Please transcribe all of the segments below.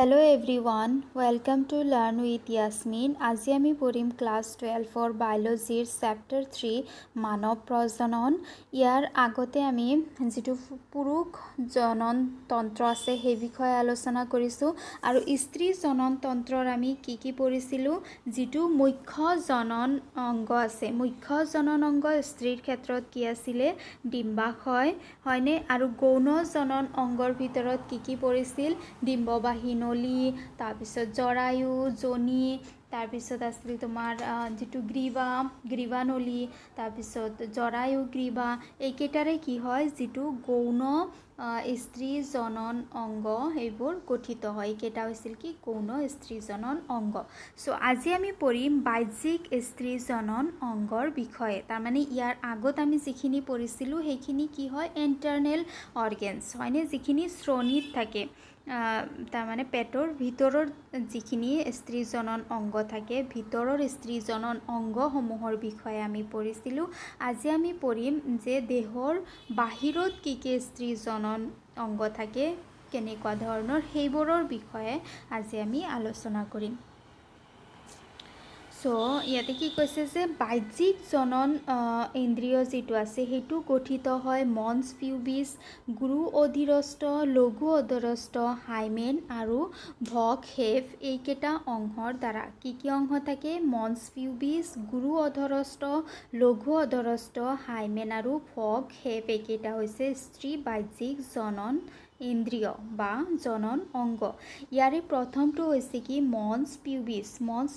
Hello everyone, welcome to Learn with Yasmin. আজি আমি পঢ়িম ক্লাছ 12 বায়োলজিৰ চেপ্টাৰ 3 মানৱ প্ৰজনন। ইয়াৰ আগতে আমি যেটো পুৰুষ জনন তন্ত্ৰ আছে সেই বিষয়ে আলোচনা কৰিছো আৰু স্ত্ৰী জনন তন্ত্ৰৰ আমি কি পঢ়িছিলো যেটো মুখ্য জনন অংগ আছে। মুখ্য জনন অংগ স্ত্ৰীৰ ক্ষেত্ৰত কি আছিলে ডিম্বাশয় হয়নে আৰু গৌণ জনন অংগৰ ভিতৰত কি পঢ়িছিল ডিম্ববাহী নলী তাৰপিছত জৰায়ু যোনি তাৰপিছত আছিল তোমাৰ যেটো গ্ৰীবা নলী তাৰপিছত জৰায়ু গ্ৰীবা এইকেইটাৰে কি হয় যেটো গৌণ স্ত্ৰী জনন অংগ এইবোৰ গঠিত হয়। এইকেইটা হৈছিল কি গৌণ স্ত্ৰী জনন অংগ। সো আজি আমি পঢ়িম বাহ্যিক স্ত্ৰী জনন অংগৰ বিষয়ে। তাৰ মানে ইয়াৰ আগত আমি যিখিনি পঢ়িছিলো সেইখিনি কি হয় ইন্টাৰনেল অৰ্গেনছ হয়নে যিখিনি শ্ৰোণীত থাকে তাৰ মানে পেটৰ ভিতৰৰ যিখিনি স্ত্ৰী জনন অংগ থাকে ভিতৰৰ স্ত্ৰী জনন অংগসমূহৰ বিষয়ে আমি পঢ়িছিলো। আজি আমি পঢ়িম যে দেহৰ বাহিৰত কি স্ত্ৰী জনন অংগ থাকে কেনেকুৱা ধৰণৰ সেইবোৰৰ বিষয়ে আজি আমি আলোচনা কৰিম। সো ইয়াতে কি কৈছে যে বাহ্যিক জনন ইন্দ্ৰিয় যেটো আছে সেইটো গঠিত হয় মনছ পিউবিছ গুৰু অধিৰস্থ লঘু অধৰস্থ হাইমেন আৰু ভগ হেফ এইকেইটা অংশৰ দ্বাৰা কি অংশ থাকে মনছ পিউবিছ গুৰু অধৰস্থ লঘু অধৰস্থ হাইমেন আৰু ভগ হেফ এইকেইটা হৈছে স্ত্ৰী বাহ্যিক জনন ইন্দ্ৰিয় বা জনন অংগ। ইয়াৰে প্ৰথমটো হৈছে কি মনছ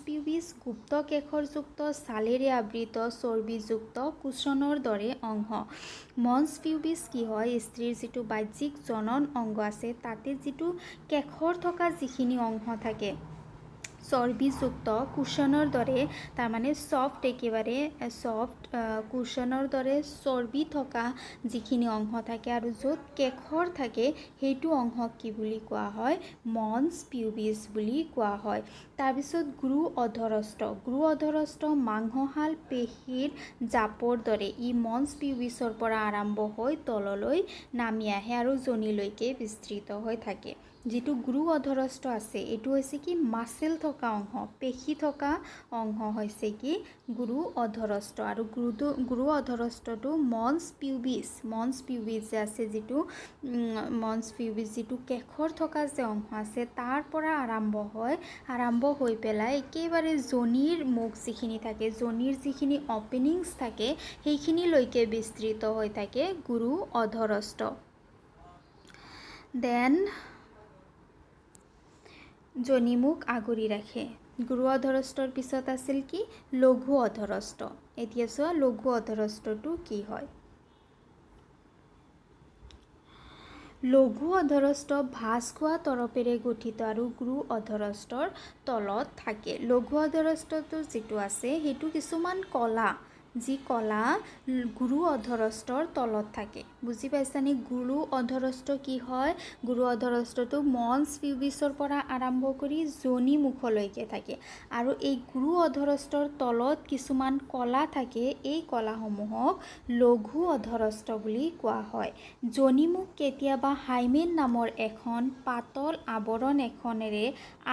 পিউবিছ গুপ্ত কেশৰযুক্ত ছালেৰে আবৃত চৰ্বিযুক্ত কুশনৰ দৰে অংশ। মনছ পিউবিছ কি হয় স্ত্ৰীৰ যেটো বাহ্যিক জনন অংগ আছে তাতে যেটো কেশৰ থকা যিখিনি অংশ থাকে চৰ্বিযুক্ত কুশনৰ দৰে তাৰ মানে সফট একেবাৰে সফট কুশনৰ দৰে চৰ্বি থকা যিখিনি অংশ থাকে আৰু য'ত কেশৰ থাকে সেইটো অংশক কি বুলি কোৱা হয় মনছ পিউবিছ বুলি কোৱা হয়। তাৰপিছত গুৰু অধৰস্থ মাংসহাল পেশীৰ জাপৰ দৰে ই মনছ পিউবিছৰ পৰা আৰম্ভ হৈ তললৈ নামি আহে আৰু যোনিলৈকে বিস্তৃত হৈ থাকে। যেটো গুৰু অধৰস্থ আছে এইটো হৈছে কি মাসেল থকা অংশ পেশী থকা অংশ হৈছে কি গুৰু অধৰস্থ আৰু গুৰু অধৰস্থটো মনছ পিউবিছ যে আছে যেটো মনছ পিউবিছ যেটো কেশৰ থকা যে অংশ আছে তাৰ পৰা আৰম্ভ হৈ পেলাই একেবাৰে যোনিৰ মুখ যিখিনি থাকে যোনিৰ যিখিনি অপেনিংছ থাকে সেইখিনিলৈকে বিস্তৃত হৈ থাকে গুৰু অধৰস্থ। দেন যোনিমুখ আগুৰি ৰাখে। গুৰু অধৰস্থৰ পিছত আছিল কি লঘু অধৰস্থ। এতিয়া চোৱা লঘু অধৰস্থটো কি হয়। লঘু অধৰস্থ ভাঁজ খোৱা তৰপেৰে গঠিত আৰু গুৰু অধৰস্থৰ তলত থাকে। লঘু অধৰস্থটো যেটো আছে সেইটো কিছুমান কলা যি কলা গুৰু অধৰস্থৰ তলত থাকে। বুজি পাইছানে গুৰু অধৰস্থ কি হয় গুৰু অধৰস্থটো মনছ পিউবিছৰ পৰা আৰম্ভ কৰি যোনি মুখলৈকে থাকে আৰু এই গুৰু অধৰস্থৰ তলত কিছুমান কলা থাকে এই কলাসমূহক লঘু অধৰস্থ বুলি কোৱা হয়। যোনিমুখ কেতিয়াবা হাইমেন নামৰ এখন পাতল আৱৰণ এখনেৰে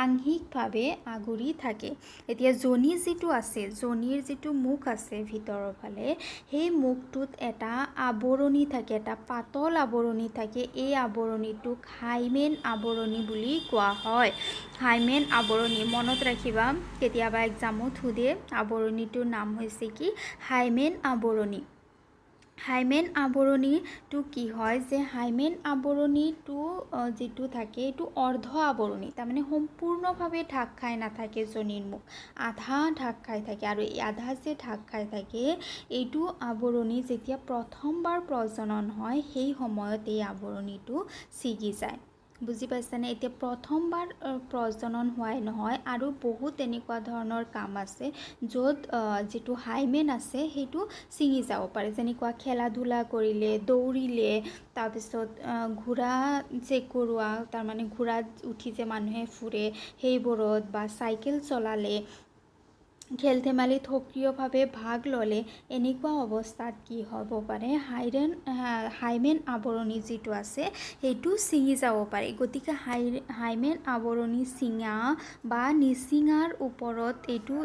আংশিকভাৱে আগুৰি থাকে। এতিয়া যোনি যেটো আছে যোনিৰ যেটো মুখ আছে ভিতৰৰ ফালে সেই মুখটোত এটা আৱৰণী থাকে এটা পাতল আৱৰণী থাকে এই আৱৰণীটোক হাইমেন আৱৰণী বুলি কোৱা হয়। হাইমেন আৱৰণী মনত ৰাখিবা কেতিয়াবা এক্সামত সোধে আৱৰণীটোৰ নাম হৈছে কি হাইমেন আৱৰণী। হাইমেন আৱৰণীটো কি হয় যে হাইমেন আৱৰণীটো যেটো থাকে এইটো অৰ্ধ আৱৰণী তাৰমানে সম্পূৰ্ণভাৱে ঢাক খাই নাথাকে যোনিৰ মুখ আধা ঢাক খাই থাকে আৰু এই আধা যে ঢাক খাই থাকে এইটো আৱৰণী যেতিয়া প্ৰথমবাৰ প্ৰজনন হয় সেই সময়ত এই আৱৰণীটো ছিগি যায়। বুজি পাইছানে এতিয়া প্ৰথমবাৰ প্ৰজনন হোৱাই নহয় আৰু বহুত এনেকুৱা ধৰণৰ কাম আছে য'ত যেটো হাইমেন আছে সেইটো ছিঙি যাব পাৰে যেনেকুৱা খেলা ধূলা কৰিলে দৌৰিলে তাৰপিছত ঘোঁৰা চেক কৰোৱা তাৰমানে ঘোঁৰাত উঠি যে মানুহে ফুৰে সেইবোৰত বা চাইকেল চলালে খেল ধেমালিত সক্ৰিয়ভাৱে ভাগ ল'লে এনেকুৱা অৱস্থাত কি হ'ব পাৰে, হাইমেন আৱৰণি যিটো আছে সেইটো ছিঙি যাব পাৰে। গতিকে হাইমেন আৱৰণি ছিঙা বা নিছিঙাৰ ওপৰত এইটো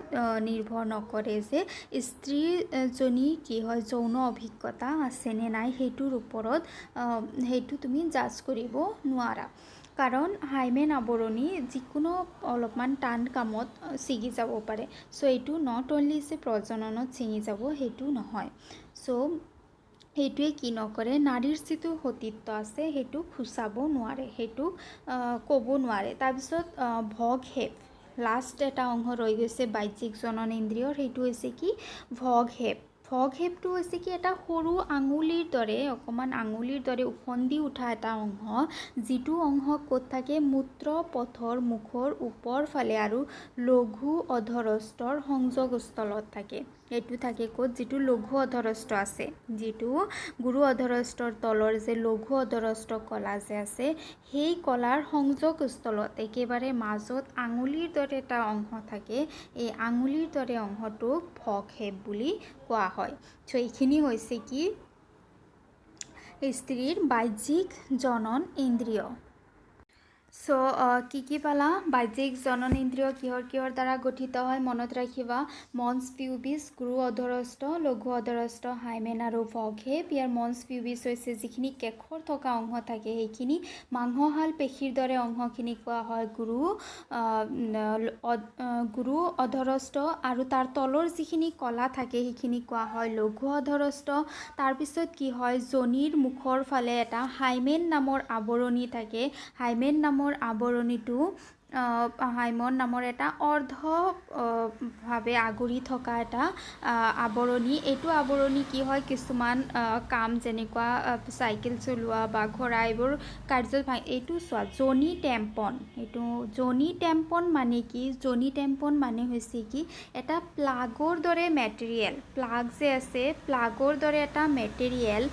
নিৰ্ভৰ নকৰে যে স্ত্ৰীজনী কি হয় যৌন অভিজ্ঞতা আছেনে নাই, সেইটোৰ ওপৰত সেইটো তুমি জাজ কৰিব নোৱাৰা। কাৰণ হাইমেন আৱৰণি যিকোনো অলপমান টান কামত ছিঙি যাব পাৰে। চ' এইটো নট অনলি যে প্ৰজননত ছিঙি যাব সেইটো নহয়। চ' সেইটোৱে কি নকৰে, নাৰীৰ যিটো সতীত্ব আছে সেইটো খুচাব নোৱাৰে, সেইটো ক'ব নোৱাৰে। তাৰপিছত ভগহেপ, লাষ্ট এটা অংশ ৰৈ গৈছে বাহ্যিক জননেন্দ্ৰিয়ৰ, সেইটো হৈছে কি ভগহেপ। ভগহেপটো হৈছে কি এটা সৰু আঙুলিৰ দৰে, অকণমান আঙুলিৰ দৰে ওফন্দি উঠা এটা অংশ, যিটো অংশ ক'ত থাকে, মূত্ৰ পথৰ মুখৰ ওপৰ ফালে আৰু লঘু অধৰষ্টৰ সংযোগস্থলত থাকে। এইটো থাকে ক'ত, যিটো লঘু অধৰষ্ট আছে, যিটো গুৰু অধৰষ্টৰ তলৰ যে লঘু অধৰষ্ট কলা যে আছে, সেই কলাৰ সংযোগস্থলত একেবাৰে মাজত আঙুলিৰ দৰে এটা অংশ থাকে। এই আঙুলিৰ দৰে অংশটোক ভগহেপ বুলি কোৱা হয়। চ' এইখিনি হৈছে কি স্ত্ৰীৰ বাহ্যিক জনন ইন্দ্ৰিয়। চ' কি পালা, বাহ্যিক জননেন্দ্ৰিয় কিহৰ দ্বাৰা গঠিত হয়, মনত ৰাখিবা মনছ পিউবিছ, গুৰু অধৰষ্ট, লঘু অধৰষ্ট, হাইমেন আৰু ভগহেপ। ইয়াৰ মনছ পিউবিছ হৈছে যিখিনি কেশৰ থকা অংশ থাকে সেইখিনি, মাংসহাল পেশীৰ দৰে অংশখিনি কোৱা হয় গুৰু অধৰষ্ট, আৰু তাৰ তলৰ যিখিনি কলা থাকে সেইখিনি কোৱা হয় লঘু অধৰষ্ট। তাৰপিছত কি হয়, যোনিৰ মুখৰ ফালে এটা হাইমেন নামৰ আৱৰণি থাকে। হাইমেন নামৰ আৱৰণিটো হাইমন নামৰ এটা অৰ্ধভাৱে আগুৰি থকা এটা আৱৰণি। এইটো আৱৰণি কি হয়, কিছুমান কাম যেনেকুৱা চাইকেল চলোৱা বা ঘোঁৰা এইবোৰ কাৰ্যত এইটো চোৱা জনি টেম্পন। এইটো জনি টেম্পন মানে কি, জনি টেম্পন মানে হৈছে কি এটা প্লাগৰ দৰে মেটেৰিয়েল, প্লাগ যে আছে প্লাগৰ দৰে এটা মেটেৰিয়েল,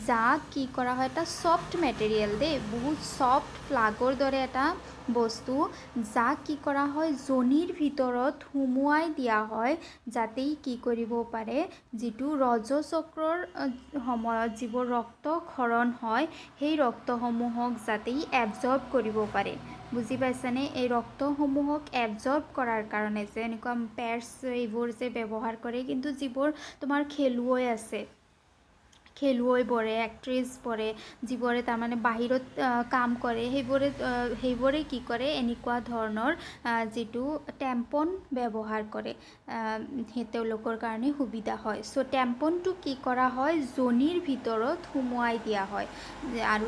যাক কি কৰা হয়, এটা ছফ্ট মেটেৰিয়েল দেই, বহুত ছফ্ট প্লাগৰ দৰে এটা বস্তু, যাক কি কৰা হয় জনিৰ ভিতৰত সুমুৱাই দিয়া হয়, যাতে কি কৰিব পাৰে, যিটো ৰজচক্ৰৰ সময়ত যিবোৰ ৰক্তক্ষৰণ হয় সেই ৰক্তসমূহক যাতে এবজৰ্ব কৰিব পাৰে। বুজি পাইছানে? এই ৰক্তসমূহক এবজৰ্ব কৰাৰ কাৰণে যে এনেকুৱা পেডছ এইবোৰ যে ব্যৱহাৰ কৰে, কিন্তু যিবোৰ তোমাৰ খেলুৱৈ আছে, খেলুৱৈবোৰে, এক্ট্ৰেছবোৰে, যিবোৰে তাৰমানে বাহিৰত কাম কৰে, সেইবোৰে কি কৰে, এনেকুৱা ধৰণৰ যিটো টেম্পন ব্যৱহাৰ কৰে, সেই তেওঁলোকৰ কাৰণে সুবিধা হয়। চ' টেম্পনটো কি কৰা হয়, জনিৰ ভিতৰত সুমুৱাই দিয়া হয়, আৰু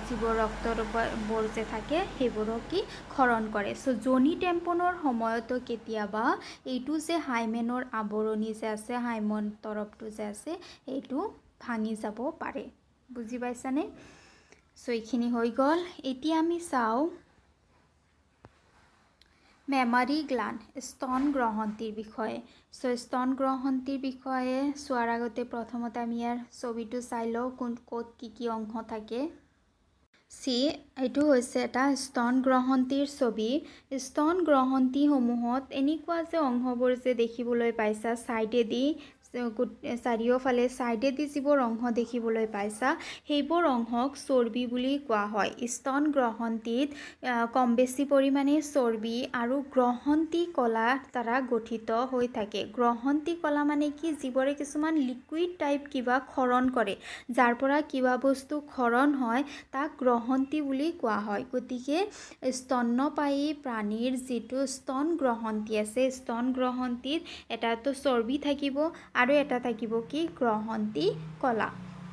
যিবোৰ ৰক্তবোৰ যে থাকে সেইবোৰক কি ক্ষৰণ কৰে। চ' জনি টেম্পনৰ সময়তো কেতিয়াবা এইটো যে হাইমেনৰ আৱৰণি যে আছে, হাইমন তৰফটো যে আছে, এইটো ভাঙি যাব পাৰে। বুজি পাইছানে? চ' এইখিনি হৈ গ'ল। এতিয়া আমি চাওঁ মেমাৰী গ্লাণ্ড, স্তন গ্ৰহন্তীৰ বিষয়ে। চ' স্তন গ্ৰহন্তীৰ বিষয়ে চোৱাৰ আগতে প্ৰথমতে আমি ইয়াৰ ছবিটো চাই লওঁ, ক'ত কি অংশ থাকে। এইটো হৈছে এটা স্তন গ্ৰহন্তীৰ ছবি। স্তন গ্ৰহন্তীসমূহত এনেকুৱা যে অংশবোৰ যে দেখিবলৈ পাইছা, চাইডেদি চাৰিওফালে চাইডেদি যিবোৰ অংশ দেখিবলৈ পাইছা, সেইবোৰ অংশক চৰ্বি বুলি কোৱা হয়। স্তন গ্ৰহন্তীত কম বেছি পৰিমাণে চৰ্বি আৰু গ্ৰহন্তী কলাৰ দ্বাৰা গঠিত হৈ থাকে। গ্ৰহন্তী কলা মানে কি, যিবোৰে কিছুমান লিকুইড টাইপ কিবা ক্ষৰণ কৰে, যাৰ পৰা কিবা বস্তু ক্ষৰণ হয় তাক গ্ৰহন্তী বুলি কোৱা হয়। গতিকে স্তন্যপায়ী প্ৰাণীৰ যিটো স্তন গ্ৰহন্তী আছে, স্তন গ্ৰহন্তীত এটাতো চৰ্বি থাকিব আৰু এটা থাকিব কি গ্ৰহন্তী কলা।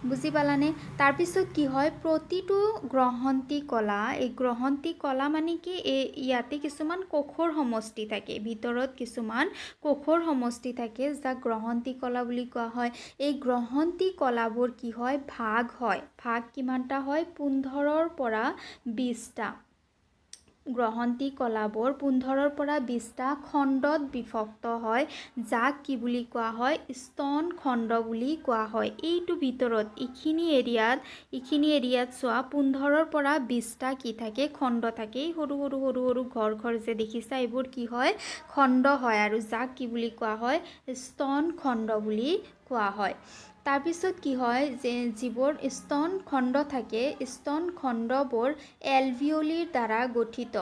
বুজি পালানে? তাৰপিছত কি হয়, প্ৰতিটো গ্ৰহন্তী কলা, এই গ্ৰহন্তী কলা মানে কি, ইয়াতে কিছুমান কোষৰ সমষ্টি থাকে, ভিতৰত কিছুমান কোষৰ সমষ্টি থাকে, যাক গ্ৰহন্তী কলা বুলি কোৱা হয়। এই গ্ৰহন্তী কলাবোৰ কি হয়, ভাগ হয়। ভাগ কিমানটা হয়, 15ৰ পৰা 20টা। গ্ৰহন্তী কলাবোৰ 15ৰ পৰা 20টা খণ্ডত বিভক্ত হয়, যাক কি বুলি কোৱা হয়, স্তন খণ্ড বুলি কোৱা হয়। এইটো ভিতৰত এইখিনি এৰিয়াত চোৱা 15ৰ পৰা 20টা কি থাকে, খণ্ড থাকে। সৰু সৰু সৰু সৰু ঘৰ যে দেখিছা, এইবোৰ কি হয়, খণ্ড হয়, আৰু যাক কি বুলি কোৱা হয়, স্তন খণ্ড বুলি কোৱা হয়। তাৰপিছত কি হয়, যে যিবোৰ স্তন খণ্ড থাকে, স্তন খণ্ডবোৰ এলভিঅলিৰ দ্বাৰা গঠিত।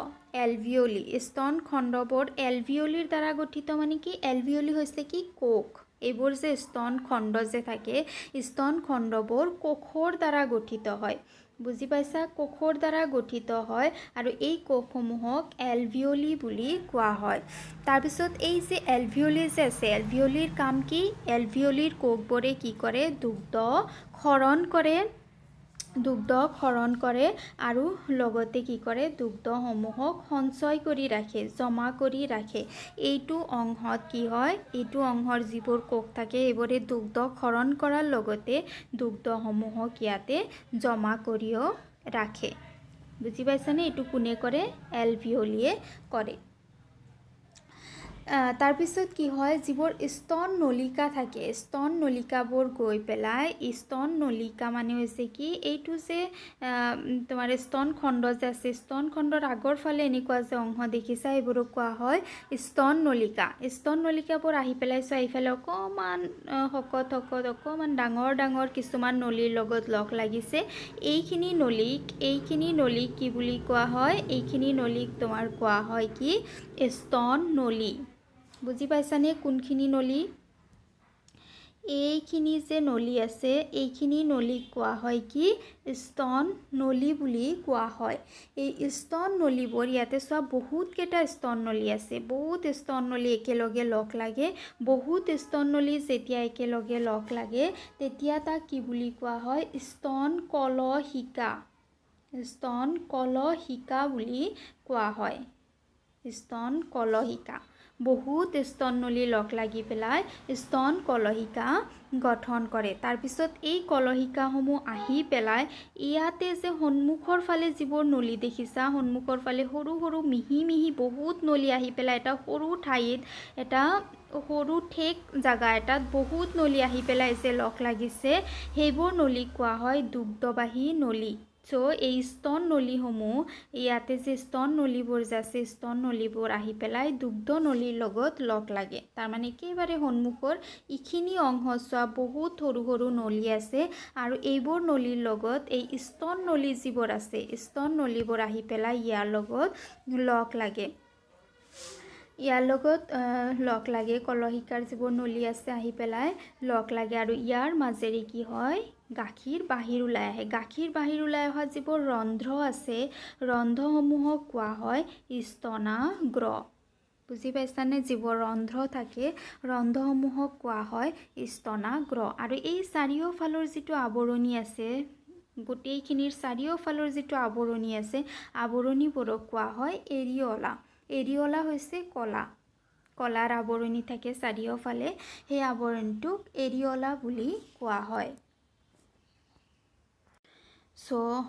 স্তন খণ্ডবোৰ এলভিঅলিৰ দ্বাৰা গঠিত মানে কি, এলভিঅলি হৈছে কি, কোষ। এইবোৰ যে স্তন খণ্ড যে থাকে, স্তন খণ্ডবোৰ কোষৰ দ্বাৰা গঠিত হয়। বুজি পাইছা, কোষৰ দ্বাৰা গঠিত হয়, আৰু এই কোষসমূহক এলভিঅলি বুলি কোৱা হয়। তাৰপিছত এই যে এলভিঅলি যে আছে, এলভিঅলিৰ কাম কি, এলভিঅলিৰ কোষবোৰে কি কৰে, দুগ্ধ ক্ষৰণ কৰে আৰু লগতে কি কৰে, দুগ্ধসমূহক সঞ্চয় কৰি ৰাখে, জমা কৰি ৰাখে। এইটো অংশত কি হয়, এইটো অংশৰ যিবোৰ কোষ থাকে, সেইবোৰে দুগ্ধ ক্ষৰণ কৰাৰ লগতে দুগ্ধসমূহক ইয়াতে জমা কৰিও ৰাখে। বুজি পাইছানে, এইটো কোনে কৰে, এলভিঅলিয়ে কৰে। তাৰপিছত কি হয়, যিবোৰ স্তন নলিকা থাকে, স্তন নলিকাবোৰ গৈ পেলাই, স্তন নলিকা মানে হৈছে কি, এইটো যে তোমাৰ স্তন খণ্ড যে আছে, স্তন খণ্ডৰ আগৰ ফালে এনেকুৱা যে অংশ দেখিছা, এইবোৰক কোৱা হয় স্তন নলিকা। স্তন নলিকাবোৰ আহি পেলাই চোৱা, এইফালে অকণমান শকত অকণমান ডাঙৰ কিছুমান নলীৰ লগত লগ লাগিছে। এইখিনি নলীক কি বুলি কোৱা হয়, এইখিনি নলীক তোমাৰ কোৱা হয় কি, স্তন নলী। বুজি পাইছানে, কোনখিনি নলী, এইখিনি যে নলী আছে, এইখিনি নলীক কোৱা হয় কি, স্তন নলী বুলি কোৱা হয়। এই স্তন নলীবোৰ ইয়াতে চোৱা, বহুত কেইটা স্তন নলী আছে, বহুত স্তন নলী একেলগে লগ লাগে। বহুত স্তন নলী যেতিয়া একেলগে লগ লাগে, তেতিয়া তাক কি বুলি কোৱা হয়, স্তন কলহিকা। স্তন কলহিকা বুলি কোৱা হয়, স্তন কলহিকা। বহুত স্তন নলী লগ লাগি পেলাই স্তন কলহিকা গঠন কৰে। তাৰপিছত এই কলহিকাসমূহ আহি পেলাই ইয়াতে যে সন্মুখৰ ফালে যিবোৰ নলী দেখিছা, সন্মুখৰ ফালে সৰু সৰু মিহি বহুত নলী আহি পেলাই এটা সৰু ঠাইত, এটা সৰু ঠেক জাগা এটাত বহুত নলী আহি পেলাই যে লগ লাগিছে, সেইবোৰ নলীক কোৱা হয় দুগ্ধবাহী নলী। এই স্তন নলীসমূহ, ইয়াতে যে স্তন নলীবোৰ যে আছে, স্তন নলীবোৰ আহি পেলাই দুগ্ধ নলীৰ লগত লগ লাগে। তাৰমানে একেবাৰে সন্মুখৰ এইখিনি অংশ চোৱা, বহুত সৰু সৰু নলী আছে, আৰু এইবোৰ নলীৰ লগত এই স্তন নলী যিবোৰ আছে, স্তন নলীবোৰ আহি পেলাই ইয়াৰ লগত লগ লাগে। কলহিকাৰ যিবোৰ নলী আছে আহি পেলাই লগ লাগে, আৰু ইয়াৰ মাজেৰে কি হয়, গাখীৰ বাহিৰ ওলাই আহে। গাখীৰ বাহিৰ ওলাই অহা যিবোৰ ৰন্ধ্ৰ আছে, ৰন্ধ্ৰসমূহক কোৱা হয় স্তনাগ্ৰ। বুজি পাইছানে, যিবোৰ ৰন্ধ্ৰ থাকে, ৰন্ধ্ৰসমূহক কোৱা হয় স্তনাগ্ৰ। আৰু এই চাৰিওফালৰ যিটো আৱৰণি আছে, গোটেইখিনিৰ চাৰিওফালৰ যিটো আৱৰণি আছে, আৱৰণিবোৰক কোৱা হয় এৰিঅলা। এৰিঅলা হৈছে কলাৰ আৱৰণি থাকে চাৰিওফালে, সেই আৱৰণটোক এৰিঅলা বুলি কোৱা হয়।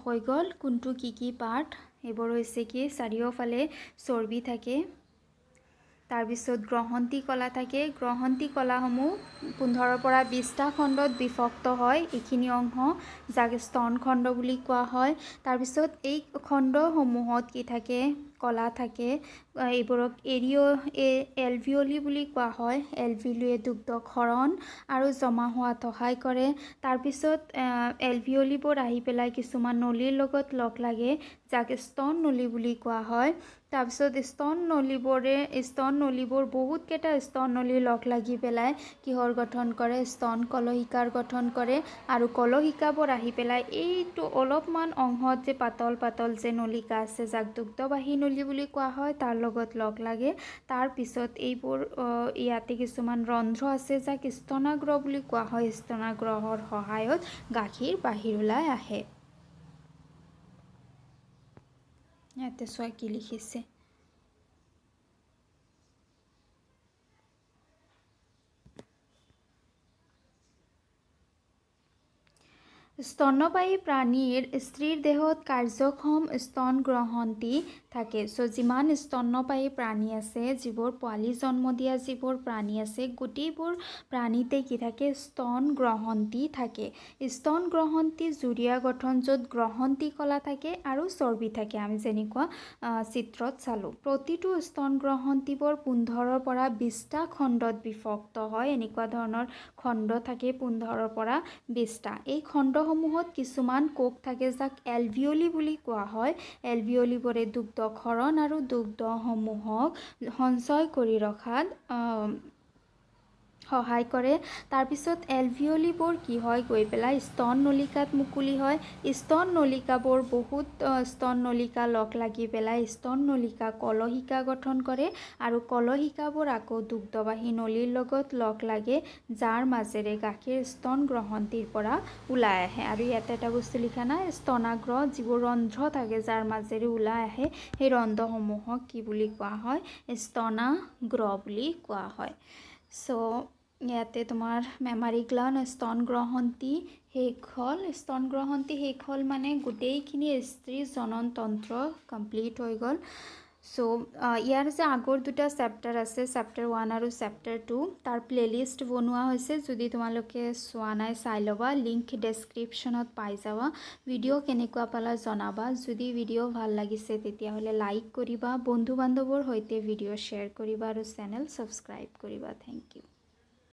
হৈ গ'ল কোনটো কি পাৰ্ট, এইবোৰ হৈছে কি, চাৰিওফালে চৰ্বি থাকে। তাৰপিছত গ্ৰহন্তী কলা থাকে। গ্ৰহন্তী কলাসমূহ 15ৰ পৰা 20টা খণ্ডত বিভক্ত হয়, এইখিনি অংশ, যাক স্তন খণ্ড বুলি কোৱা হয়। তাৰপিছত এই খণ্ডসমূহত কি থাকে, কলা থাকে, এইবোৰক এলভিঅলি বুলি কোৱা হয়। এলভিঅলিয়ে দুগ্ধ ক্ষৰণ আৰু জমা হোৱাত সহায় কৰে। তাৰপিছত এলভিঅলিবোৰ আহি পেলাই কিছুমান নলীৰ লগত লগ লাগে, যাক স্তন নলী বুলি কোৱা হয়। তাৰপিছত স্তন নলীবোৰ বহুতকেইটা স্তন নলী লগ লাগি পেলাই কিহৰ গঠন কৰে, স্তন কলহিকাৰ গঠন কৰে। আৰু কলহিকাবোৰ আহি পেলাই এইটো অলপমান অংশত যে পাতল যে নলিকা আছে, যাক দুগ্ধবাহী নলী বুলি কোৱা হয়, তাৰ লগত লগ লাগে। তাৰপিছত এইবোৰ ইয়াতে কিছুমান ৰন্ধ্ৰ আছে, যাক স্তনাগ্ৰ বুলি কোৱা হয়। স্তনাগ্ৰৰ সহায়ত গাখীৰ বাহিৰ ওলাই আহে। ইয়াতে চোৱা কি লিখিছে, স্তন্যপায়ী প্ৰাণীৰ স্ত্ৰীৰ দেহত কাৰ্যক্ষম স্তন গ্ৰহন্তী থাকে। চ' যিমান স্তন্যপায়ী প্ৰাণী আছে, যিবোৰ পোৱালি জন্ম দিয়া যিবোৰ প্ৰাণী আছে, গোটেইবোৰ প্ৰাণীতে কি থাকে? স্তন গ্ৰহন্তী থাকে। স্তন গ্ৰহন্তী জুৰীয়া গঠন, য'ত গ্ৰহন্তী কলা থাকে আৰু চৰ্বি থাকে, আমি যেনেকুৱা চিত্ৰত চালোঁ। প্ৰতিটো স্তন গ্ৰহন্তীবোৰ 15ৰ পৰা 20টা খণ্ডত বিভক্ত হয়। এনেকুৱা ধৰণৰ খণ্ড থাকে 15ৰ পৰা 20টা। এই খণ্ডসমূহত কিছুমান কোষ থাকে যাক এলভিঅলি বুলি কোৱা হয়। এলভিঅলিবোৰে দুগ্ধক্ষৰণ আৰু দুগ্ধসমূহক সঞ্চয় কৰি ৰখাত সহায় কৰে। তাৰপিছত এলভিঅলিবোৰ কি হয়? গৈ পেলাই স্তন নলিকাত মুকলি হয়। স্তন নলিকাবোৰ বহুত স্তন নলিকা লগ লাগি পেলাই স্তন নলিকা কলহিকা গঠন কৰে আৰু কলহিকাবোৰ আকৌ দুগ্ধবাহী নলীৰ লগত লগ লাগে, যাৰ মাজেৰে গাখীৰ স্তন গ্ৰহন্তীৰ পৰা ওলাই আহে। আৰু ইয়াতে এটা বস্তু লিখা নাই, স্তনাগ্ৰ, যিবোৰ ৰন্ধ্ৰ থাকে যাৰ মাজেৰে ওলাই আহে, সেই ৰন্ধ্ৰসমূহক কি বুলি কোৱা হয়? স্তনাগ্ৰ বুলি কোৱা হয়। চ' ইয়াতে তোমাৰ মেমাৰী গ্লাণ্ড, স্তন গ্ৰহন্তী শেষ হ'ল। স্তন গ্ৰহন্তী শেষ হ'ল মানে গোটেইখিনি স্ত্ৰী জনন তন্ত্ৰ কমপ্লিট হৈ গ'ল। চ' ইয়াৰ যে আগৰ দুটা চেপ্টাৰ আছে, চেপ্টাৰ 1 আৰু চেপ্টাৰ 2, তাৰ প্লেলিষ্ট বনোৱা হৈছে। যদি তোমালোকে চোৱা নাই চাই ল'বা, লিংক ডেছক্ৰিপশ্যনত পাই যাবা। ভিডিঅ' কেনেকুৱা পালা জনাবা। যদি ভিডিঅ' ভাল লাগিছে তেতিয়াহ'লে লাইক কৰিবা, বন্ধু বান্ধৱৰ সৈতে ভিডিঅ' শ্বেয়াৰ কৰিবা আৰু চেনেল ছাবস্ক্ৰাইব কৰিবা। Thank U.